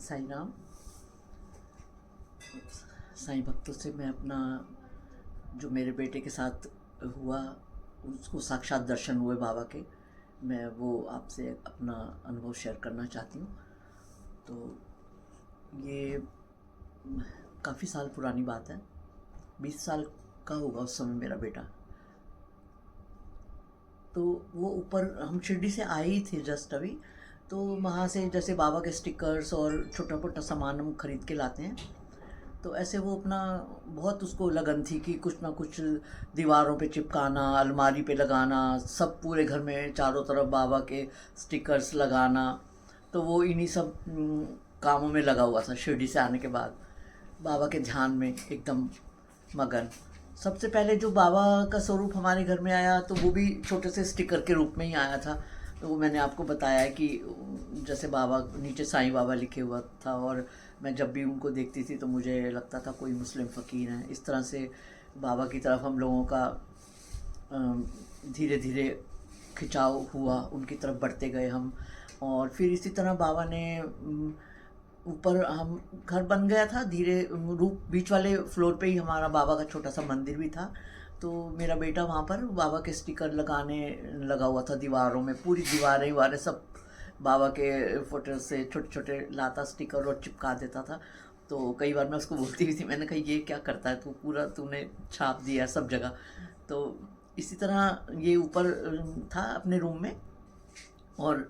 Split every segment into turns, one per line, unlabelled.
साईं राम। साईं भक्तों से मैं अपना जो मेरे बेटे के साथ हुआ, उसको साक्षात दर्शन हुए बाबा के, मैं वो आपसे अपना अनुभव शेयर करना चाहती हूँ। तो ये काफ़ी साल पुरानी बात है, 20 साल का होगा उस समय मेरा बेटा। तो वो ऊपर हम शिरडी से आए ही थे जस्ट अभी। तो वहाँ से जैसे बाबा के स्टिकर्स और छोटा मोटा सामान हम खरीद के लाते हैं। तो ऐसे वो अपना बहुत उसको लगन थी कि कुछ ना कुछ दीवारों पे चिपकाना, अलमारी पे लगाना, सब पूरे घर में चारों तरफ बाबा के स्टिकर्स लगाना। तो वो इन्हीं सब कामों में लगा हुआ था शिरडी से आने के बाद, बाबा के ध्यान में एकदम मगन। सबसे पहले जो बाबा का स्वरूप हमारे घर में आया तो वो भी छोटे से स्टिकर के रूप में ही आया था। तो वो मैंने आपको बताया है कि जैसे बाबा नीचे साईं बाबा लिखे हुआ था, और मैं जब भी उनको देखती थी तो मुझे लगता था कोई मुस्लिम फ़कीर हैं। इस तरह से बाबा की तरफ हम लोगों का धीरे धीरे खिंचाव हुआ, उनकी तरफ बढ़ते गए हम। और फिर इसी तरह बाबा ने ऊपर हम घर बन गया था धीरे, रूप बीच वाले फ्लोर पे ही हमारा बाबा का छोटा सा मंदिर भी था। तो मेरा बेटा वहाँ पर बाबा के स्टिकर लगाने लगा हुआ था दीवारों में, पूरी दीवारें वारे सब बाबा के फोटो से छोटे छोटे लाता स्टिकर और चिपका देता था। तो कई बार मैं उसको बोलती भी थी, मैंने कहा ये क्या करता है तू, पूरा तूने छाप दिया सब जगह। तो इसी तरह ये ऊपर था अपने रूम में। और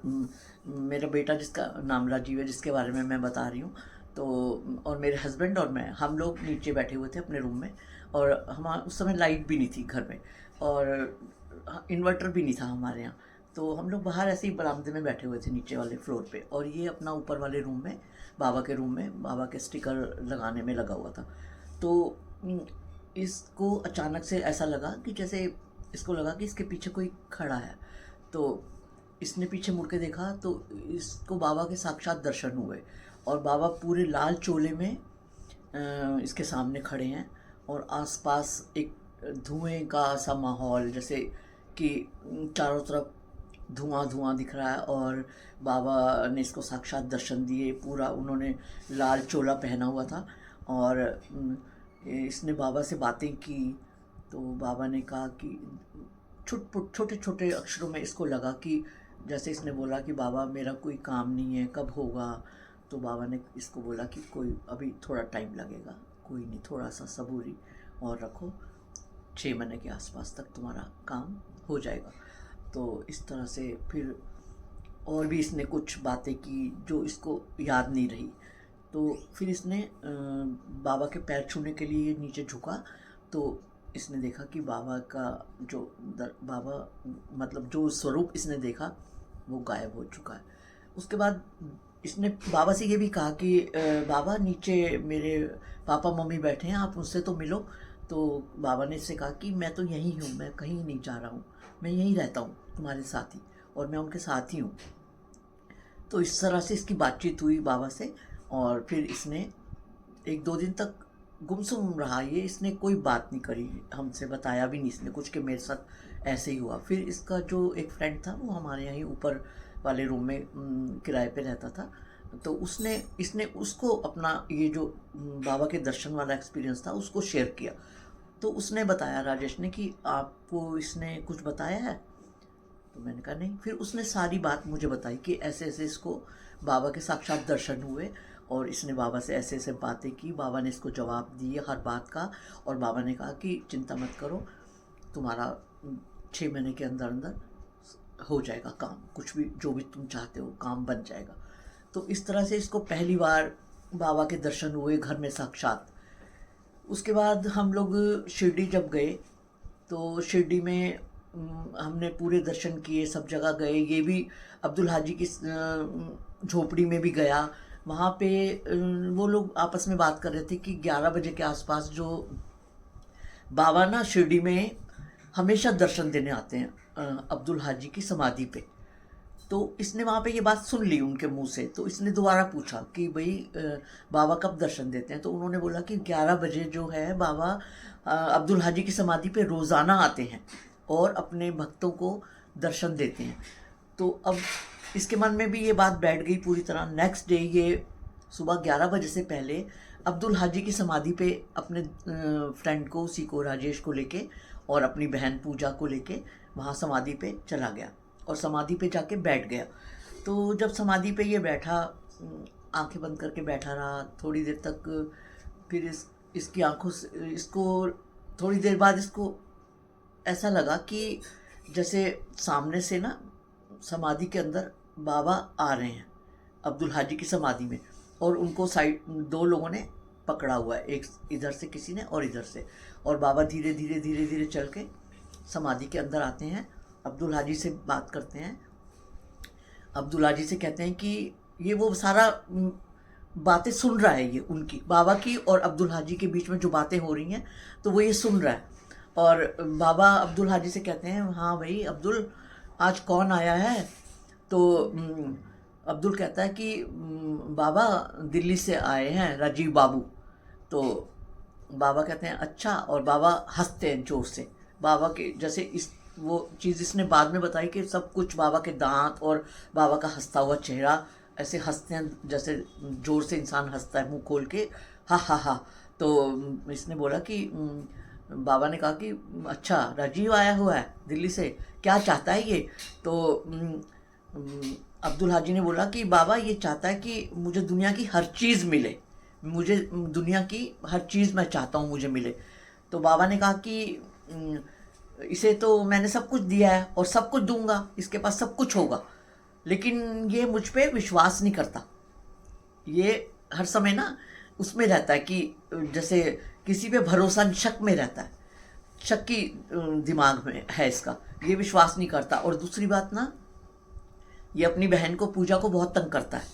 मेरा बेटा जिसका नाम राजीव है, जिसके बारे में मैं बता रही हूँ, तो और मेरे हस्बैंड और मैं, हम लोग नीचे बैठे हुए थे अपने रूम में। और हम उस समय लाइट भी नहीं थी घर में, और इन्वर्टर भी नहीं था हमारे यहाँ। तो हम लोग बाहर ऐसे ही बरामदे में बैठे हुए थे नीचे वाले फ्लोर पे, और ये अपना ऊपर वाले रूम में, बाबा के रूम में बाबा के स्टिकर लगाने में लगा हुआ था। तो इसको अचानक से ऐसा लगा कि जैसे इसको लगा कि इसके पीछे कोई खड़ा है। तो इसने पीछे मुड़ के देखा तो इसको बाबा के साक्षात दर्शन हुए, और बाबा पूरे लाल चोले में इसके सामने खड़े हैं। और आसपास एक धुएं का सा माहौल, जैसे कि चारों तरफ धुआं धुआं दिख रहा है, और बाबा ने इसको साक्षात दर्शन दिए। पूरा उन्होंने लाल चोला पहना हुआ था, और इसने बाबा से बातें की। तो बाबा ने कहा कि छोटे छोटे अक्षरों में इसको लगा कि जैसे इसने बोला कि बाबा मेरा कोई काम नहीं है, कब होगा। तो बाबा ने इसको बोला कि कोई अभी थोड़ा टाइम लगेगा, कोई नहीं, थोड़ा सा सबूरी और रखो, 6 महीने के आसपास तक तुम्हारा काम हो जाएगा। तो इस तरह से फिर और भी इसने कुछ बातें की जो इसको याद नहीं रही। तो फिर इसने बाबा के पैर छूने के लिए नीचे झुका। तो इसने देखा कि बाबा का जो बाबा मतलब जो स्वरूप इसने देखा वो गायब हो चुका है। उसके बाद इसने बाबा से ये भी कहा कि बाबा नीचे मेरे पापा मम्मी बैठे हैं, आप उनसे तो मिलो। तो बाबा ने इससे कहा कि मैं तो यहीं हूँ, मैं कहीं नहीं जा रहा हूँ, मैं यहीं रहता हूँ तुम्हारे साथ ही, और मैं उनके साथ ही हूँ। तो इस तरह से इसकी बातचीत हुई बाबा से। और फिर इसने 1-2 दिन तक गुमसुम रहा ये, इसने कोई बात नहीं करी, हमसे बताया भी नहीं इसने कुछ कि मेरे साथ ऐसे ही हुआ। फिर इसका जो एक फ्रेंड था वो हमारे यहाँ ही ऊपर वाले रूम में किराए पे रहता था। तो इसने उसको अपना ये जो बाबा के दर्शन वाला एक्सपीरियंस था उसको शेयर किया। तो उसने बताया, राजेश ने, कि आपको इसने कुछ बताया है। तो मैंने कहा नहीं। फिर उसने सारी बात मुझे बताई कि ऐसे ऐसे इसको बाबा के साक्षात दर्शन हुए, और इसने बाबा से ऐसे ऐसे बातें की, बाबा ने इसको जवाब दिए हर बात का। और बाबा ने कहा कि चिंता मत करो, तुम्हारा 6 महीने के अंदर अंदर हो जाएगा काम, कुछ भी जो भी तुम चाहते हो काम बन जाएगा। तो इस तरह से इसको पहली बार बाबा के दर्शन हुए घर में साक्षात। उसके बाद हम लोग शिरडी जब गए तो शिरडी में हमने पूरे दर्शन किए, सब जगह गए। ये भी अब्दुल हाजी की झोपड़ी में भी गया। वहाँ पे वो लोग आपस में बात कर रहे थे कि 11 बजे के आसपास जो बाबा ना शिरडी में हमेशा दर्शन देने आते हैं अब्दुल हाजी की समाधि पे। तो इसने वहाँ पे ये बात सुन ली उनके मुंह से। तो इसने दोबारा पूछा कि भाई बाबा कब दर्शन देते हैं। तो उन्होंने बोला कि 11 बजे जो है बाबा अब्दुल हाजी की समाधि पे रोज़ाना आते हैं और अपने भक्तों को दर्शन देते हैं। तो अब इसके मन में भी ये बात बैठ गई पूरी तरह। नेक्स्ट डे ये सुबह 11 बजे से पहले अब्दुल हाजी की समाधि पे अपने फ्रेंड को, उसी को, राजेश को लेके और अपनी बहन पूजा को लेके वहाँ समाधि पे चला गया और समाधि पे जाके बैठ गया। तो जब समाधि पे ये बैठा, आंखें बंद करके बैठा रहा थोड़ी देर तक। फिर इसकी आंखों से इसको थोड़ी देर बाद इसको ऐसा लगा कि जैसे सामने से ना समाधि के अंदर बाबा आ रहे हैं अब्दुल हाजी की समाधि में, और उनको साइड 2 लोगों ने पकड़ा हुआ है, एक इधर से किसी ने और इधर से। और बाबा धीरे धीरे धीरे धीरे चल के समाधि के अंदर आते हैं, अब्दुल हाजी से बात करते हैं, अब्दुल हाजी से कहते हैं कि ये वो सारा बातें सुन रहा है, ये उनकी बाबा की और अब्दुल हाजी के बीच में जो बातें हो रही हैं तो वो ये सुन रहा है। और बाबा अब्दुल हाजी से कहते हैं, हाँ भाई अब्दुल, आज कौन आया है? तो अब्दुल कहता है कि बाबा दिल्ली से आए हैं, राजीव बाबू। तो बाबा कहते हैं अच्छा, और बाबा हंसते हैं जोर से। बाबा के जैसे इस वो चीज़ इसने बाद में बताई कि सब कुछ बाबा के दांत और बाबा का हंसता हुआ चेहरा ऐसे हंसते हैं जैसे जोर से इंसान हंसता है मुंह खोल के, हा हा हा। तो इसने बोला कि बाबा ने कहा कि अच्छा राजीव आया हुआ है दिल्ली से, क्या चाहता है ये? तो अब्दुल हाजी ने बोला कि बाबा ये चाहता है कि मुझे दुनिया की हर चीज़ मिले, मुझे दुनिया की हर चीज़ मैं चाहता हूँ मुझे मिले। तो बाबा ने कहा कि इसे तो मैंने सब कुछ दिया है और सब कुछ दूंगा, इसके पास सब कुछ होगा, लेकिन ये मुझ पे विश्वास नहीं करता। ये हर समय ना उसमें रहता है कि जैसे किसी पे भरोसा, शक में रहता है, शक की दिमाग में है इसका, ये विश्वास नहीं करता। और दूसरी बात ना, ये अपनी बहन को, पूजा को बहुत तंग करता है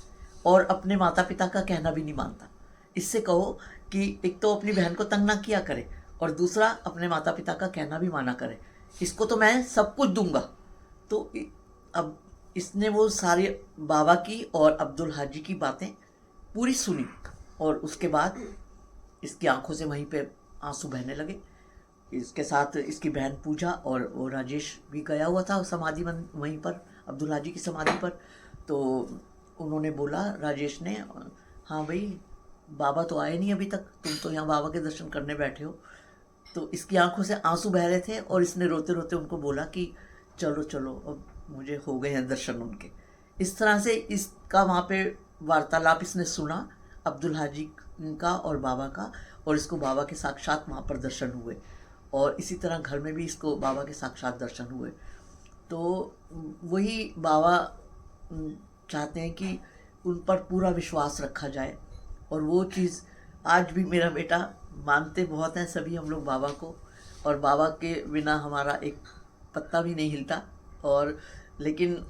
और अपने माता पिता का कहना भी नहीं मानता। इससे कहो कि एक तो अपनी बहन को तंग ना किया करे और दूसरा अपने माता पिता का कहना भी माना करे। इसको तो मैं सब कुछ दूंगा। तो अब इसने वो सारे बाबा की और अब्दुल हाजी की बातें पूरी सुनी और उसके बाद इसकी आंखों से वहीं पे आंसू बहने लगे। इसके साथ इसकी बहन पूजा और वो राजेश भी गया हुआ था समाधि वहीं पर, अब्दुल हाजी की समाधि पर। तो उन्होंने बोला, राजेश ने, हाँ भाई बाबा तो आए नहीं अभी तक, तुम तो यहाँ बाबा के दर्शन करने बैठे हो। तो इसकी आंखों से आंसू बह रहे थे और इसने रोते रोते उनको बोला कि चलो चलो, अब मुझे हो गए हैं दर्शन उनके। इस तरह से इसका वहाँ पे वार्तालाप इसने सुना अब्दुल हाजी का और बाबा का, और इसको बाबा के साक्षात वहाँ पर दर्शन हुए। और इसी तरह घर में भी इसको बाबा के साक्षात दर्शन हुए। तो वही बाबा चाहते हैं कि उन पर पूरा विश्वास रखा जाए, और वो चीज़ आज भी मेरा बेटा मानते बहुत हैं सभी हम लोग बाबा को, और बाबा के बिना हमारा एक पत्ता भी नहीं हिलता। और लेकिन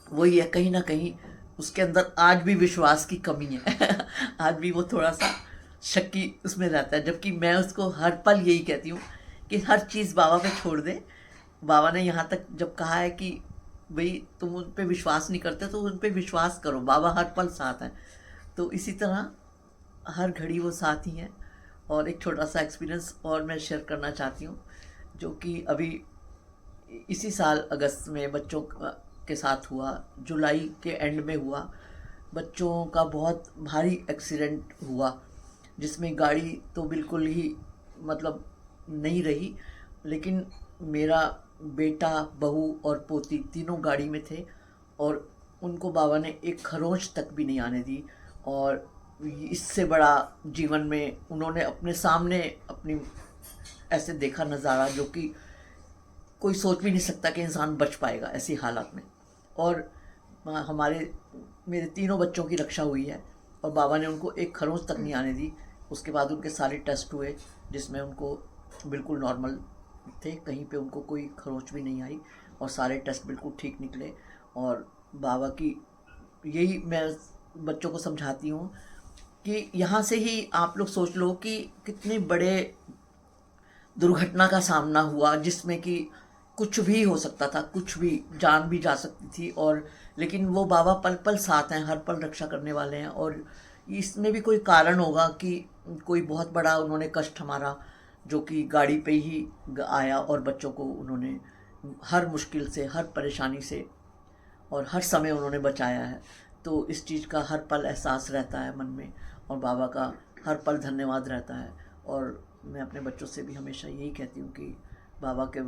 वही है, कहीं ना कहीं उसके अंदर आज भी विश्वास की कमी है आज भी वो थोड़ा सा शक्की उसमें रहता है, जबकि मैं उसको हर पल यही कहती हूँ कि हर चीज़ बाबा पे छोड़ दे। बाबा ने यहाँ तक जब कहा है कि भाई तुम उन पे विश्वास नहीं करते तो उन पे विश्वास करो, बाबा हर पल साथ हैं। तो इसी तरह हर घड़ी वो साथ ही हैं। और एक छोटा सा एक्सपीरियंस और मैं शेयर करना चाहती हूँ, जो कि अभी इसी साल अगस्त में बच्चों के साथ हुआ, जुलाई के एंड में हुआ। बच्चों का बहुत भारी एक्सीडेंट हुआ, जिसमें गाड़ी तो बिल्कुल ही मतलब नहीं रही, लेकिन मेरा बेटा, बहू और पोती तीनों गाड़ी में थे और उनको बाबा ने एक खरोंच तक भी नहीं आने दी। और इससे बड़ा जीवन में उन्होंने अपने सामने अपनी ऐसे देखा नज़ारा जो कि कोई सोच भी नहीं सकता कि इंसान बच पाएगा ऐसी हालत में। और मेरे तीनों बच्चों की रक्षा हुई है और बाबा ने उनको एक खरोंच तक नहीं आने दी। उसके बाद उनके सारे टेस्ट हुए जिसमें उनको बिल्कुल नॉर्मल थे, कहीं पे उनको कोई खरोंच भी नहीं आई और सारे टेस्ट बिल्कुल ठीक निकले। और बाबा की यही मैं बच्चों को समझाती हूँ कि यहाँ से ही आप लोग सोच लो कि कितने बड़े दुर्घटना का सामना हुआ, जिसमें कि कुछ भी हो सकता था, कुछ भी जान भी जा सकती थी, और लेकिन वो बाबा पल पल साथ हैं, हर पल रक्षा करने वाले हैं। और इसमें भी कोई कारण होगा कि कोई बहुत बड़ा उन्होंने कष्ट हमारा, जो कि गाड़ी पे ही आया और बच्चों को उन्होंने हर मुश्किल से, हर परेशानी से और हर समय उन्होंने बचाया है। तो इस चीज़ का हर पल एहसास रहता है मन में, और बाबा का हर पल धन्यवाद रहता है। और मैं अपने बच्चों से भी हमेशा यही कहती हूँ कि बाबा के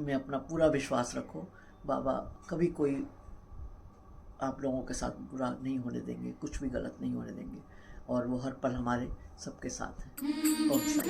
में अपना पूरा विश्वास रखो। बाबा कभी कोई आप लोगों के साथ बुरा नहीं होने देंगे, कुछ भी गलत नहीं होने देंगे, और वो हर पल हमारे सबके साथ हैं। ओम शांति।